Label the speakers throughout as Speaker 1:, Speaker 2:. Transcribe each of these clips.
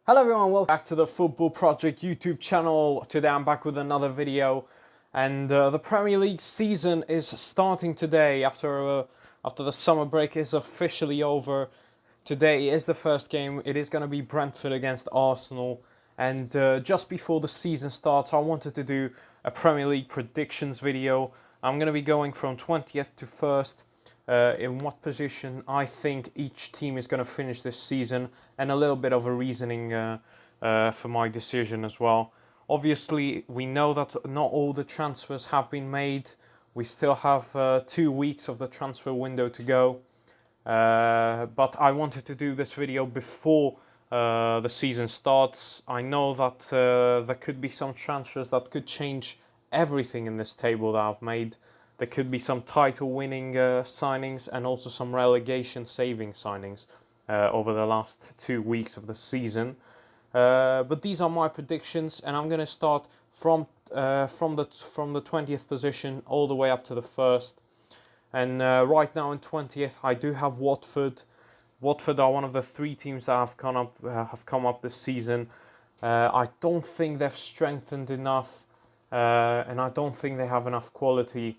Speaker 1: Hello everyone, welcome back to the Football Project YouTube channel. Today I'm back with another video, and the Premier League season is starting today after the summer break is officially over. Today is the first game. It is going to be Brentford against Arsenal, and just before the season starts I wanted to do a Premier League predictions video. I'm going to be going from 20th to 1st. In what position I think each team is going to finish this season, and a little bit of a reasoning for my decision as well. Obviously, we know that not all the transfers have been made. We still have 2 weeks of the transfer window to go. But I wanted to do this video before the season starts. I know that there could be some transfers that could change everything in this table that I've made. There could be some title-winning signings and also some relegation-saving signings over the last 2 weeks of the season. But these are my predictions, and I'm going to start from the 20th position all the way up to the 1st. And right now in 20th, I do have Watford. Watford are one of the 3 teams that have come up this season. I don't think they've strengthened enough, and I don't think they have enough quality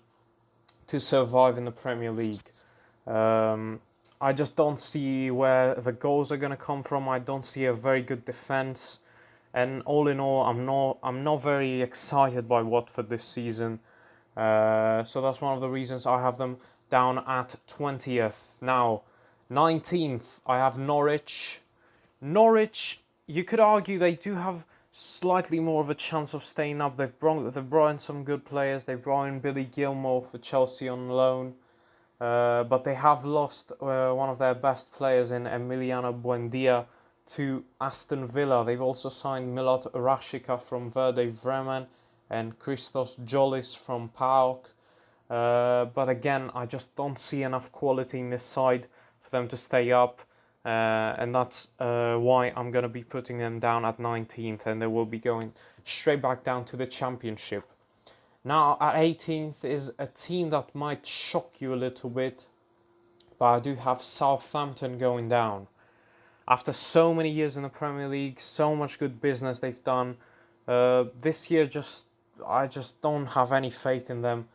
Speaker 1: to survive in the Premier League. I just don't see where the goals are going to come from. I don't see a very good defence, and all in all, I'm not very excited by Watford this season. So that's one of the reasons I have them down at 20th. Now, 19th, I have Norwich. Norwich, you could argue they do have slightly more of a chance of staying up. They've brought in some good players. They've brought in Billy Gilmour for Chelsea on loan. But they have lost one of their best players in Emiliano Buendia to Aston Villa. They've also signed Milot Rashica from Werder Bremen and Christos Jolis from PAOK. But again, I just don't see enough quality in this side for them to stay up. And that's why I'm going to be putting them down at 19th, and they will be going straight back down to the Championship. Now at 18th is a team that might shock you a little bit, but I do have Southampton going down. After so many years in the Premier League, so much good business they've done, this year I just don't have any faith in them.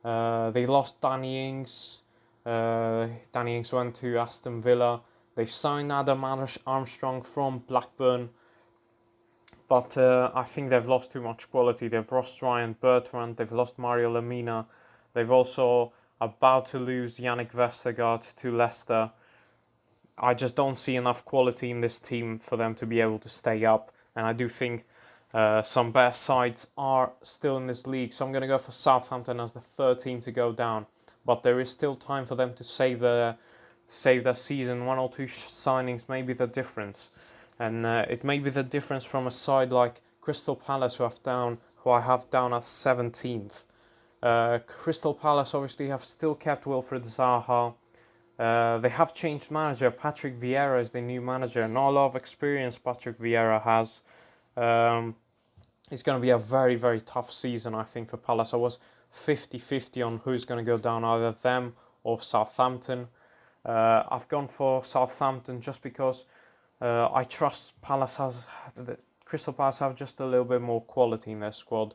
Speaker 1: They lost Danny Ings. Danny Ings went to Aston Villa. They've signed Adam Armstrong from Blackburn, but I think they've lost too much quality. They've lost Ryan Bertrand, they've lost Mario Lemina, they've also about to lose Yannick Vestergaard to Leicester. I just don't see enough quality in this team for them to be able to stay up, and I do think some better sides are still in this league, so I'm going to go for Southampton as the 3rd team to go down. But there is still time for them to save their season. 1 or 2 signings may be the difference, and it may be the difference from a side like Crystal Palace, who I have down at 17th. Crystal Palace obviously have still kept Wilfried Zaha. They have changed manager. Patrick Vieira is the new manager. Not a lot of experience Patrick Vieira has. It's going to be a very, very tough season, I think, for Palace. I was 50-50 on who's going to go down, either them or Southampton. I've gone for Southampton just because I trust Crystal Palace have just a little bit more quality in their squad.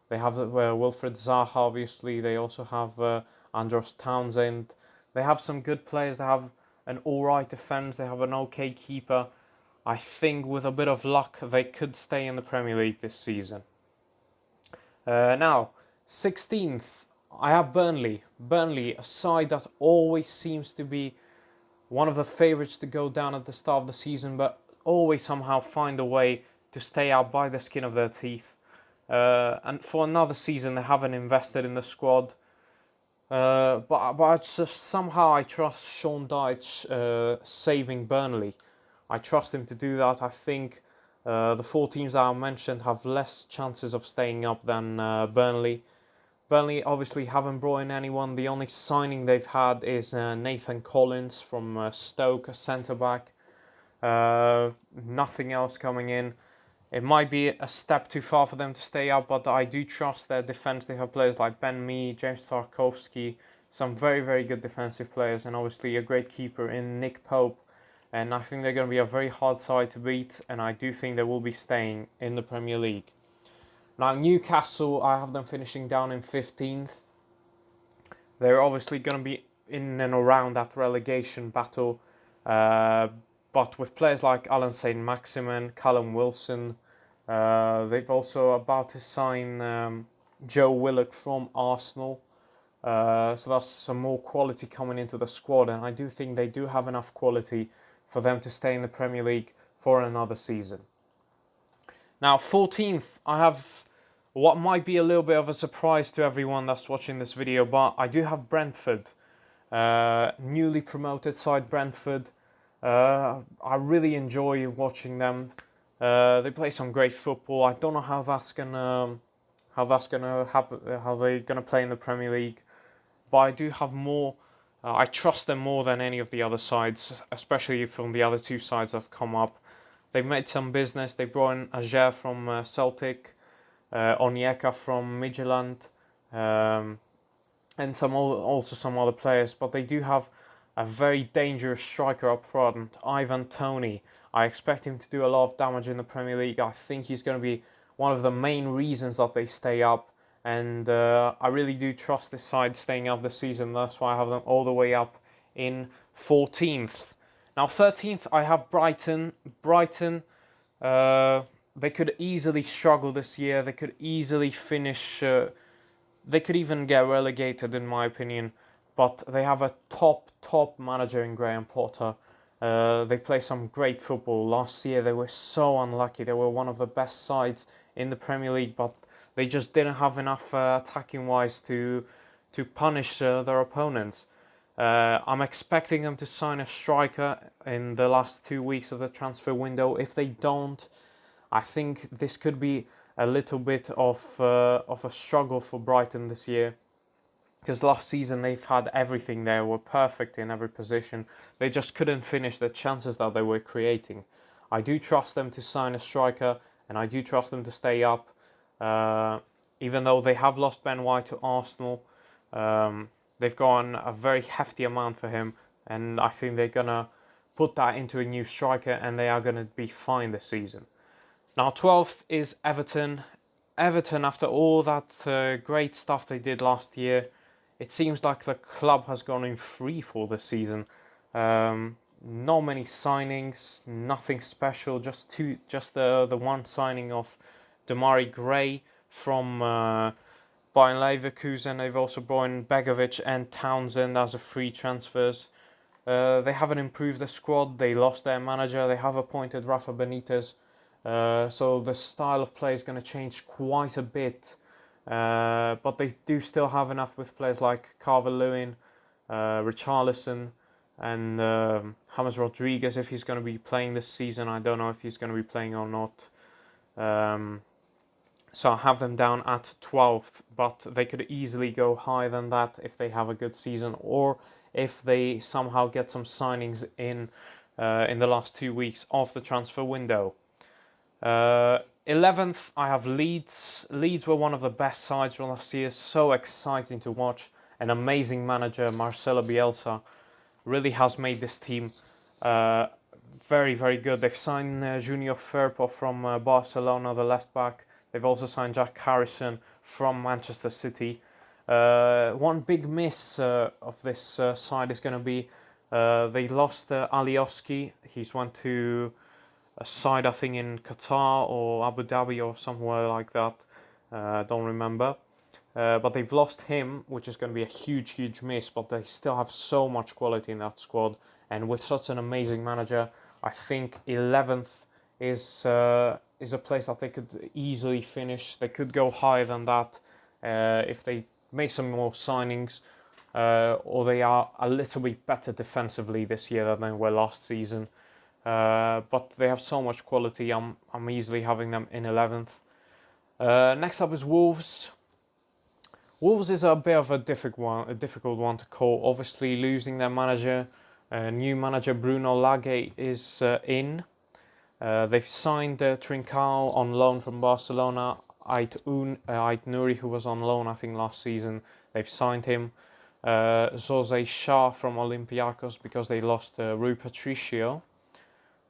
Speaker 1: They have Wilfried Zaha, obviously. They also have Andros Townsend. They have some good players. They have an alright defence. They have an okay keeper. I think with a bit of luck, they could stay in the Premier League this season. Now, 16th, I have Burnley. Burnley, a side that always seems to be one of the favourites to go down at the start of the season, but always somehow find a way to stay out by the skin of their teeth. And for another season, they haven't invested in the squad. But just somehow I trust Sean Dyche saving Burnley. I trust him to do that. I think the 4 teams that I mentioned have less chances of staying up than Burnley. Burnley obviously haven't brought in anyone. The only signing they've had is Nathan Collins from Stoke, a centre-back. Nothing else coming in. It might be a step too far for them to stay up, but I do trust their defence. They have players like Ben Mee, James Tarkowski, some very, very good defensive players, and obviously a great keeper in Nick Pope. and I think they're going to be a very hard side to beat, and I do think they will be staying in the Premier League. Now, Newcastle, I have them finishing down in 15th. They're obviously going to be in and around that relegation battle, but with players like Alan Saint-Maximin, Callum Wilson, they've also about to sign Joe Willock from Arsenal. So that's some more quality coming into the squad, and I do think they do have enough quality for them to stay in the Premier League for another season. Now, 14th, I have what might be a little bit of a surprise to everyone that's watching this video, but I do have Brentford, newly promoted side Brentford. I really enjoy watching them. They play some great football. I don't know how that's gonna happen, how they're gonna play in the Premier League, but I do have more. I trust them more than any of the other sides, especially from the other two sides that have come up. They've made some business. They brought in Ajer from Celtic, Onyeka from Midtjylland, and also some other players. But they do have a very dangerous striker up front, Ivan Toney. I expect him to do a lot of damage in the Premier League. I think he's going to be one of the main reasons that they stay up. And I really do trust this side staying up this season. That's why I have them all the way up in 14th. Now 13th, I have Brighton. Brighton, they could easily struggle this year. They could easily finish. They could even get relegated, in my opinion. But they have a top manager in Graham Potter. They play some great football. Last year they were so unlucky. They were one of the best sides in the Premier League, but they just didn't have enough attacking wise to punish their opponents. I'm expecting them to sign a striker in the last 2 weeks of the transfer window. If they don't, I think this could be a little bit of a struggle for Brighton this year. Because last season they've had everything there, were perfect in every position. They just couldn't finish the chances that they were creating. I do trust them to sign a striker, and I do trust them to stay up. Even though they have lost Ben White to Arsenal, they've gone a very hefty amount for him, and I think they're going to put that into a new striker, and they are going to be fine this season. Now 12th is Everton. Everton, after all that great stuff they did last year, it seems like the club has gone in free fall this season. Not many signings, nothing special. Just the one signing of Damari Gray from Bayern Leverkusen. They've also brought in Begovic and Townsend as a free transfers. They haven't improved the squad. They lost their manager. They have appointed Rafa Benitez. So the style of play is going to change quite a bit. But they do still have enough with players like Calvert-Lewin, Richarlison, and James Rodriguez if he's going to be playing this season. I don't know if he's going to be playing or not. So I have them down at 12th, but they could easily go higher than that if they have a good season, or if they somehow get some signings in the last 2 weeks of the transfer window. 11th, I have Leeds. Leeds were one of the best sides from last year. So exciting to watch. An amazing manager, Marcelo Bielsa, really has made this team very, very good. They've signed Junior Firpo from Barcelona, the left back. They've also signed Jack Harrison from Manchester City. One big miss of this side is going to be they lost Alioski. He's went to a side, I think, in Qatar or Abu Dhabi or somewhere like that. Don't remember. But they've lost him, which is going to be a huge miss. But they still have so much quality in that squad. And with such an amazing manager, I think 11th is a place that they could easily finish. They could go higher than that if they make some more signings. Or they are a little bit better defensively this year than they were last season. But they have so much quality. I'm easily having them in 11th. Next up is Wolves. Wolves is a bit of a difficult one to call. Obviously, losing their manager, new manager Bruno Lage is in. They've signed Trincao on loan from Barcelona. Ait Nouri, who was on loan I think last season, they've signed him. Jose Shah from Olympiacos because they lost Rui Patricio.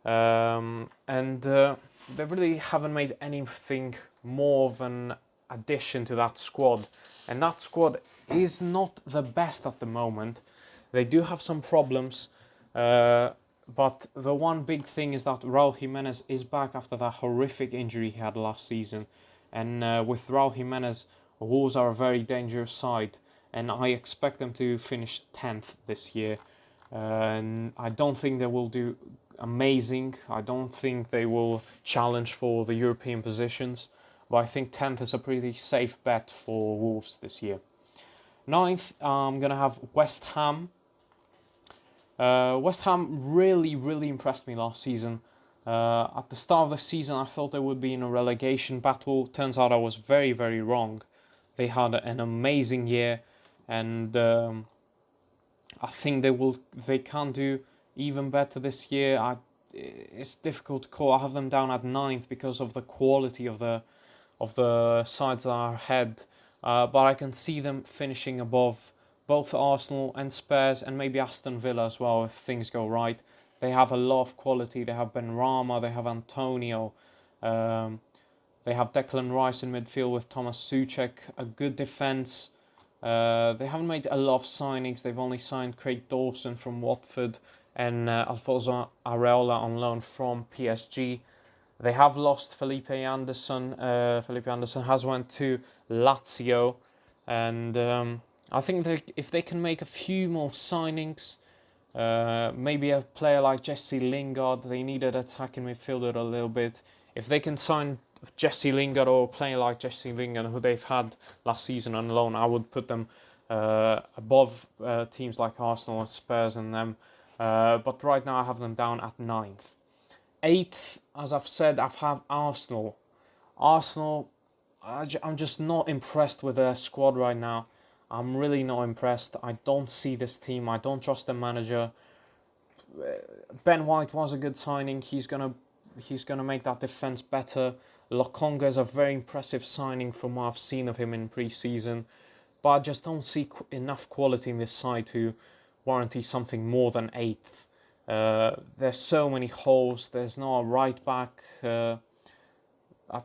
Speaker 1: And they really haven't made anything more of an addition to that squad. And that squad is not the best at the moment. They do have some problems, but the one big thing is that Raul Jimenez is back after that horrific injury he had last season. And with Raul Jimenez, Wolves are a very dangerous side, and I expect them to finish 10th this year. And I don't think they will do amazing. I don't think they will challenge for the European positions, but I think 10th is a pretty safe bet for Wolves this year. 9th, I'm going to have West Ham. West Ham really impressed me last season. At the start of the season, I thought they would be in a relegation battle. Turns out I was very wrong. They had an amazing year, and I think they can do even better this year. It's difficult to call. I have them down at 9th because of the quality of the sides that are ahead. But I can see them finishing above both Arsenal and Spurs, and maybe Aston Villa as well if things go right. They have a lot of quality. They have Benrahma, they have Antonio, they have Declan Rice in midfield with Thomas Souček, a good defence. They haven't made a lot of signings. They've only signed Craig Dawson from Watford and Alfonso Areola on loan from PSG. They have lost Felipe Anderson. Felipe Anderson has went to Lazio, and I think if they can make a few more signings, maybe a player like Jesse Lingard, they needed attacking midfielder a little bit. If they can sign Jesse Lingard or a player like Jesse Lingard, who they've had last season on loan, I would put them above teams like Arsenal and Spurs and them. But right now I have them down at 9th. 8th, as I've said, I've had Arsenal. Arsenal, I'm just not impressed with their squad right now. I'm really not impressed. I don't see this team. I don't trust the manager. Ben White was a good signing. He's gonna make that defense better. Lokonga is a very impressive signing from what I've seen of him in pre-season, but I just don't see enough quality in this side to warranty something more than 8th. There's so many holes. There's no right back. At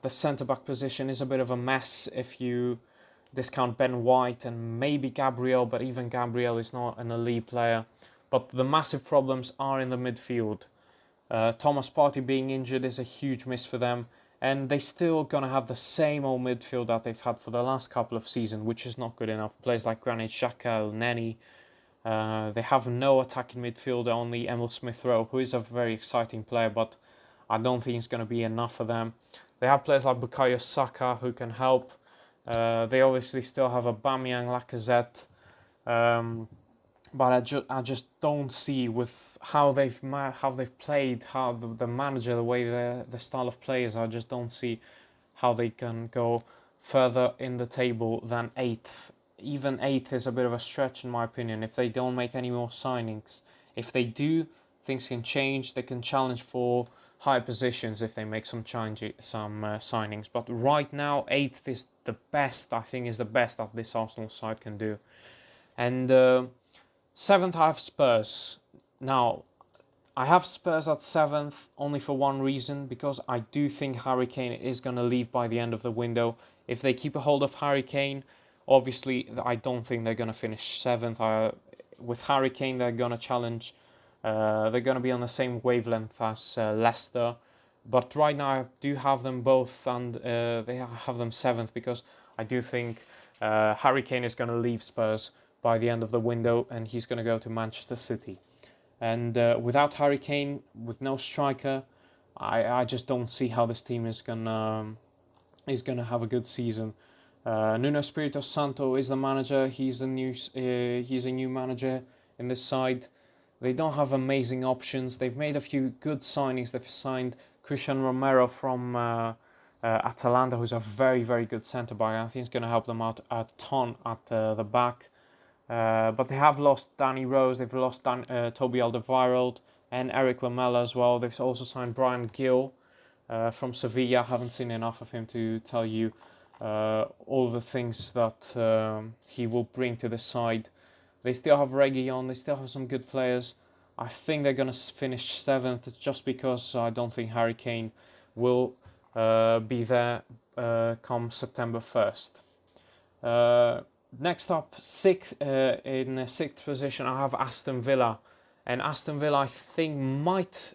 Speaker 1: the centre back position is a bit of a mess if you discount Ben White and maybe Gabriel, but even Gabriel is not an elite player. But the massive problems are in the midfield. Thomas Partey being injured is a huge miss for them, and they still gonna have the same old midfield that they've had for the last couple of seasons, which is not good enough. Players like Granit Xhaka, Neni. They have no attacking midfielder, only Emil Smith-Rowe, who is a very exciting player, but I don't think it's going to be enough for them. They have players like Bukayo Saka who can help. They obviously still have Aubameyang, Lacazette, but I just don't see with how they've played, how the manager, the way the style of play is. I just don't see how they can go further in the table than 8th. Even 8th is a bit of a stretch in my opinion if they don't make any more signings. If they do, things can change. They can challenge for high positions if they make some signings. But right now, 8th is the best. I think is the best that this Arsenal side can do. And 7th, I have Spurs. Now, I have Spurs at 7th only for one reason, because I do think Harry Kane is going to leave by the end of the window. If they keep a hold of Harry Kane, obviously I don't think they're going to finish 7th. With Harry Kane, they're going to challenge. They're going to be on the same wavelength as Leicester. But right now I do have them both, and they have them 7th because I do think Harry Kane is going to leave Spurs by the end of the window, and he's going to go to Manchester City. And without Harry Kane, with no striker, I just don't see how this team is gonna have a good season. Nuno Espirito Santo is the manager. He's a new manager in this side. They don't have amazing options. They've made a few good signings. They've signed Christian Romero from Atalanta, who's a very good centre back. I think he's going to help them out a ton at the back. But they have lost Danny Rose, they've lost Toby Alderweireld and Eric Lamela as well. They've also signed Brian Gill from Sevilla. I haven't seen enough of him to tell you all the things that he will bring to the side. They still have Reguilon, they still have some good players, I think they're going to finish 7th just because I don't think Harry Kane will be there come September 1st. Next up, in the 6th position, I have Aston Villa. And Aston Villa, I think, might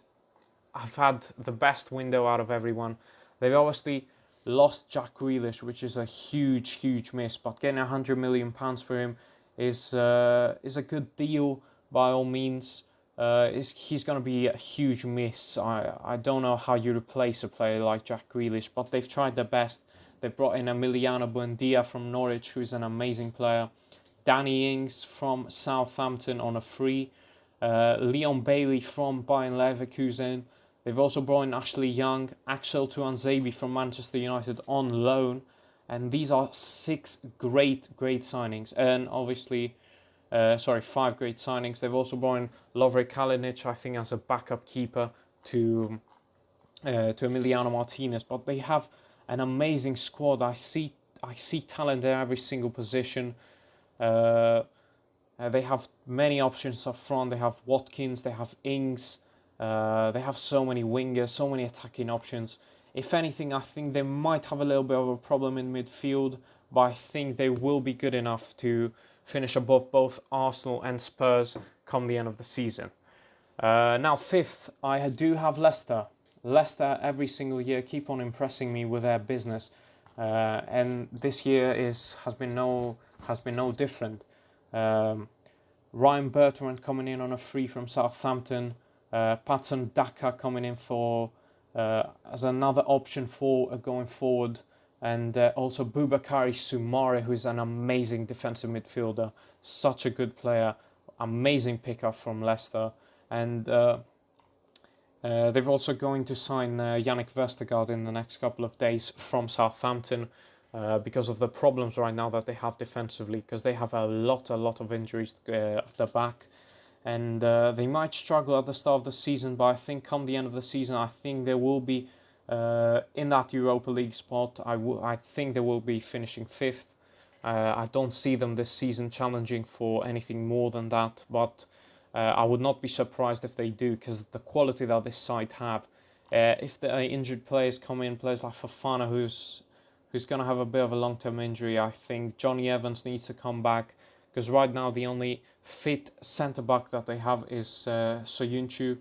Speaker 1: have had the best window out of everyone. They've obviously lost Jack Grealish, which is a huge miss. But getting £100 million for him is a good deal by all means. He's going to be a huge miss. I don't know how you replace a player like Jack Grealish, but they've tried their best. They've brought in Emiliano Buendia from Norwich, who's an amazing player. Danny Ings from Southampton on a free. Leon Bailey from Bayern Leverkusen. They've also brought in Ashley Young, Axel Tuanzebe from Manchester United on loan. And these are 6 great signings. And obviously, 5 great signings. They've also brought in Lovre Kalinic, I think, as a backup keeper to Emiliano Martinez. But they have an amazing squad. I see talent in every single position. They have many options up front. They have Watkins, they have Ings, they have so many wingers, so many attacking options. If anything, I think they might have a little bit of a problem in midfield, but I think they will be good enough to finish above both Arsenal and Spurs come the end of the season. Now 5th, I do have Leicester. Leicester every single year keep on impressing me with their business, and this year has been no different. Ryan Bertrand coming in on a free from Southampton. Patson Daka coming in for as another option for going forward, and also Boubakary Soumare, who's an amazing defensive midfielder, such a good player, amazing pickup from Leicester, and they're also going to sign Yannick Vestergaard in the next couple of days from Southampton. Because of the problems right now that they have defensively, because they have a lot of injuries at the back, and they might struggle at the start of the season, but I think come the end of the season, I think they will be in that Europa League spot. I think they will be finishing 5th. I don't see them this season challenging for anything more than that, but I would not be surprised if they do, because the quality that this side have. If the injured players come in, players like Fofana, who's going to have a bit of a long-term injury. I think Johnny Evans needs to come back, because right now the only fit centre-back that they have is Soyuncu,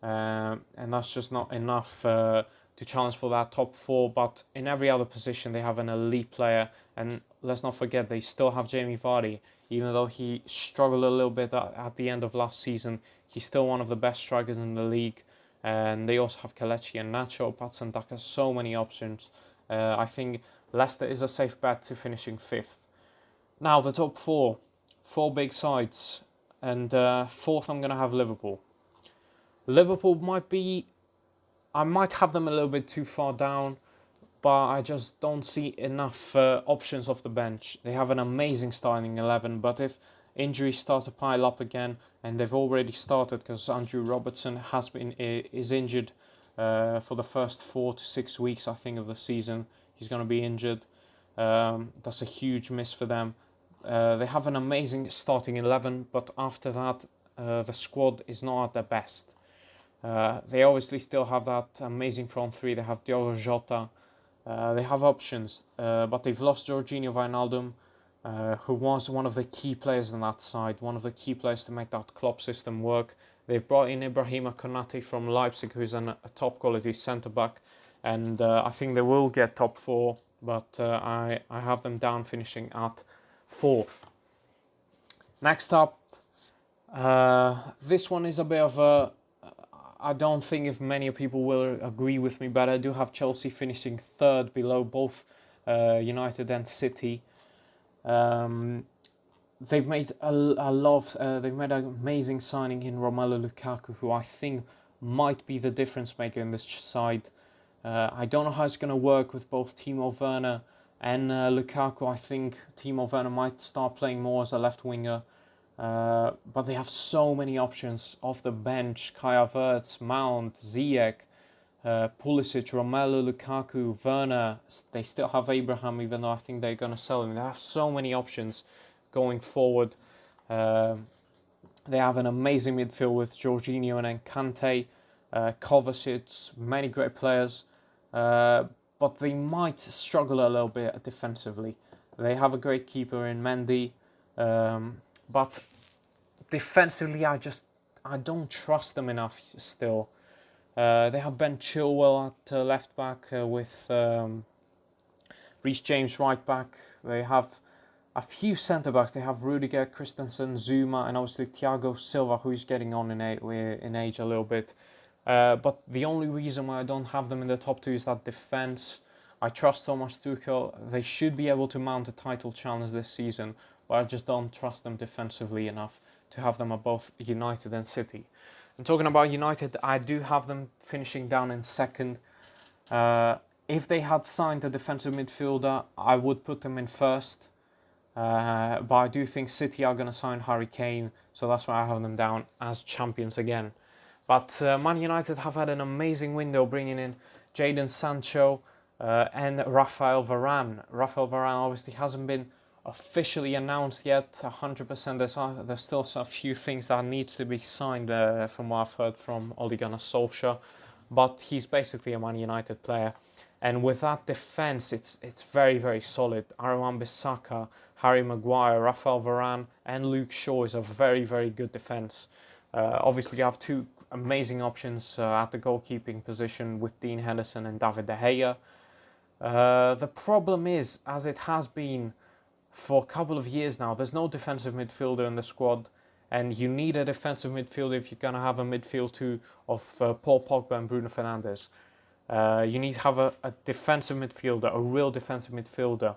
Speaker 1: and that's just not enough to challenge for that top 4. But in every other position they have an elite player, and let's not forget they still have Jamie Vardy. Even though he struggled a little bit at the end of last season, he's still one of the best strikers in the league. And they also have Kelechi and Nacho, Patson Daka, so many options. I think Leicester is a safe bet to finishing 5th. Now the top 4 big sides, and 4th I'm going to have Liverpool. Liverpool I might have them a little bit too far down, but I just don't see enough options off the bench. They have an amazing starting 11, but if injuries start to pile up again, and they've already started because Andrew Robertson is injured for the first 4 to 6 weeks, I think, of the season. He's going to be injured. That's a huge miss for them. They have an amazing starting 11, but after that, the squad is not at their best. They obviously still have that amazing front 3. They have Diogo Jota. They have options, but they've lost Jorginho Wijnaldum, who was one of the key players in that side, one of the key players to make that Klopp system work. They've brought in Ibrahima Konate from Leipzig, who's a top quality centre-back, and I think they will get top 4, but I have them down finishing at 4th. Next up, this one is a bit of a... I don't think if many people will agree with me, but I do have Chelsea finishing 3rd below both United and City. They've made they've made an amazing signing in Romelu Lukaku, who I think might be the difference maker in this side. I don't know how it's going to work with both Timo Werner and Lukaku. I think Timo Werner might start playing more as a left winger. But they have so many options off the bench. Kai Havertz, Mount, Ziyech, Pulisic, Romelu Lukaku, Werner. They still have Abraham, even though I think they're going to sell him. They have so many options going forward. They have an amazing midfield with Jorginho and Kante, Kovacic, many great players, but they might struggle a little bit defensively. They have a great keeper in Mendy, but defensively, I don't trust them enough still. They have Ben Chilwell at left back with Reece James right back. They have a few centre backs. They have Rudiger, Christensen, Zuma, and obviously Thiago Silva, who's getting on in age a little bit. But the only reason why I don't have them in the top two is that defence. I trust Thomas Tuchel. They should be able to mount a title challenge this season, but I just don't trust them defensively enough to have them above United and City. And talking about United, I do have them finishing down in second. If they had signed a defensive midfielder, I would put them in first. But I do think City are going to sign Harry Kane, so that's why I have them down as champions again. But Man United have had an amazing window bringing in Jadon Sancho and Rafael Varane. Rafael Varane obviously hasn't been officially announced yet 100%. There's still a few things that need to be signed from what I've heard from Ole Gunnar Solskjaer, but he's basically a Man United player. And with that defence, it's very, very solid. Aaron Wan-Bissaka, Harry Maguire, Rafael Varane and Luke Shaw is a very, very good defence. Obviously, you have two amazing options at the goalkeeping position with Dean Henderson and David De Gea. The problem is, as it has been for a couple of years now, there's no defensive midfielder in the squad, and you need a defensive midfielder if you're going to have a midfield two of Paul Pogba and Bruno Fernandes. You need to have a defensive midfielder, a real defensive midfielder.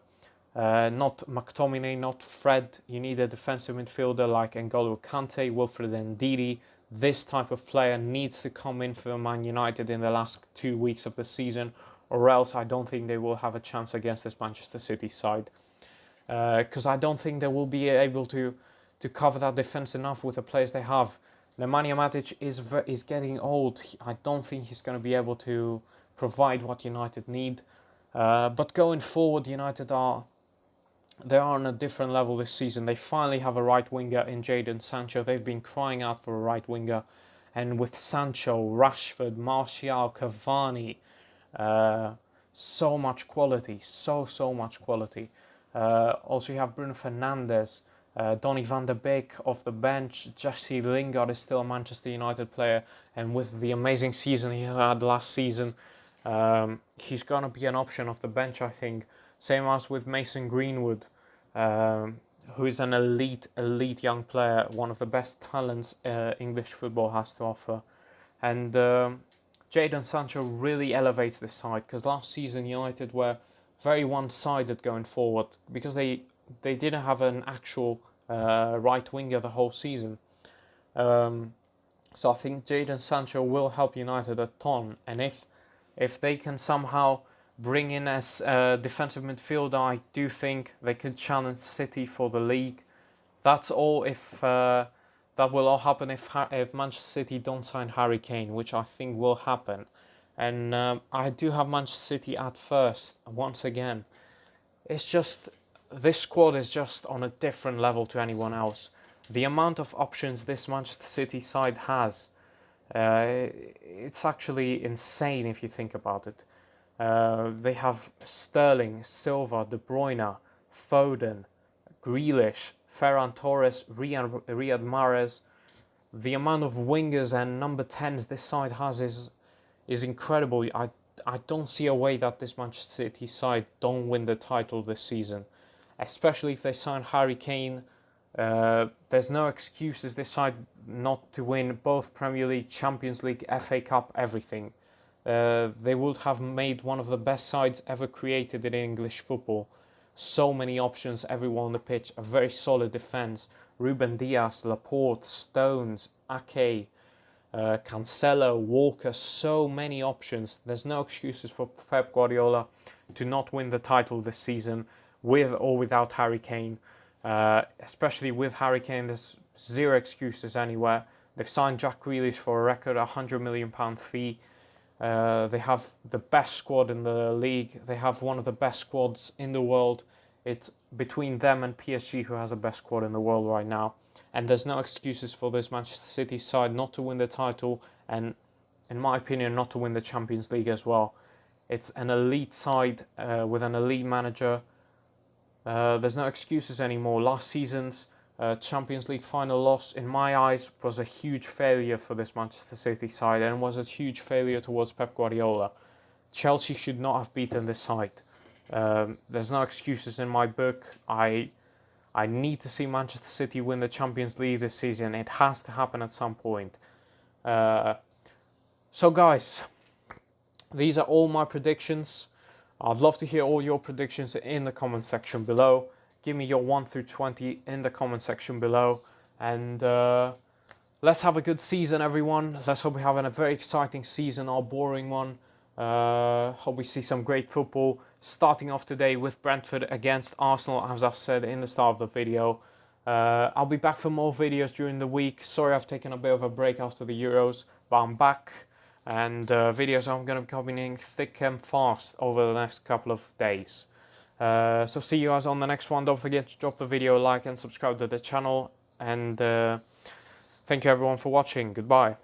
Speaker 1: Not McTominay, not Fred. You need a defensive midfielder like N'Golo Kante, Wilfred Ndidi. This type of player needs to come in for Man United in the last 2 weeks of the season, or else I don't think they will have a chance against this Manchester City side. Because I don't think they will be able to cover that defence enough with the players they have. Nemanja Matic is getting old. I don't think he's going to be able to provide what United need. But going forward, United are on a different level this season. They finally have a right winger in Jadon Sancho. They've been crying out for a right winger. And with Sancho, Rashford, Martial, Cavani, so much quality, so much quality. Also you have Bruno Fernandes, Donny van de Beek off the bench. Jesse Lingard is still a Manchester United player, and with the amazing season he had last season, he's going to be an option off the bench, I think. Same as with Mason Greenwood, who is an elite young player, one of the best talents English football has to offer. And Jadon Sancho really elevates this side, because last season United were very one-sided going forward, because they didn't have an actual right winger the whole season. So I think Jadon Sancho will help United a ton, and if they can somehow bring in as a defensive midfielder, I do think they could challenge City for the league. That's all if that will all happen if Manchester City don't sign Harry Kane, which I think will happen. And I do have Manchester City at first, once again. It's just, this squad is just on a different level to anyone else. The amount of options this Manchester City side has, it's actually insane if you think about it. They have Sterling, Silva, De Bruyne, Foden, Grealish, Ferran Torres, Riyad Mahrez. The amount of wingers and number 10s this side has is incredible. I don't see a way that this Manchester City side don't win the title this season, especially if they sign Harry Kane. There's no excuses this side not to win both Premier League, Champions League, FA Cup, everything. They would have made one of the best sides ever created in English football. So many options, everyone on the pitch, a very solid defence. Ruben Dias, Laporte, Stones, Ake, Cancelo, Walker, so many options. There's no excuses for Pep Guardiola to not win the title this season with or without Harry Kane. Especially with Harry Kane, there's zero excuses anywhere. They've signed Jack Grealish for a record £100 million fee. They have the best squad in the league. They have one of the best squads in the world. It's between them and PSG who has the best squad in the world right now. and there's no excuses for this Manchester City side not to win the title, and in my opinion, not to win the Champions League as well. It's an elite side with an elite manager. There's no excuses anymore. Last season's Champions League final loss, in my eyes, was a huge failure for this Manchester City side, and was a huge failure towards Pep Guardiola. Chelsea should not have beaten this side. There's no excuses in my book. I need to see Manchester City win the Champions League this season. It has to happen at some point. So guys, these are all my predictions. I'd love to hear all your predictions in the comment section below. Give me your 1 through 20 in the comment section below. And let's have a good season, everyone. Let's hope we have a very exciting season, or boring one. Hope we see some great football. Starting off today with Brentford against Arsenal, as I've said in the start of the video. I'll be back for more videos during the week. Sorry I've taken a bit of a break after the Euros, but I'm back. And videos I'm going to be coming thick and fast over the next couple of days. So see you guys on the next one. Don't forget to drop the video a like and subscribe to the channel. And thank you everyone for watching. Goodbye.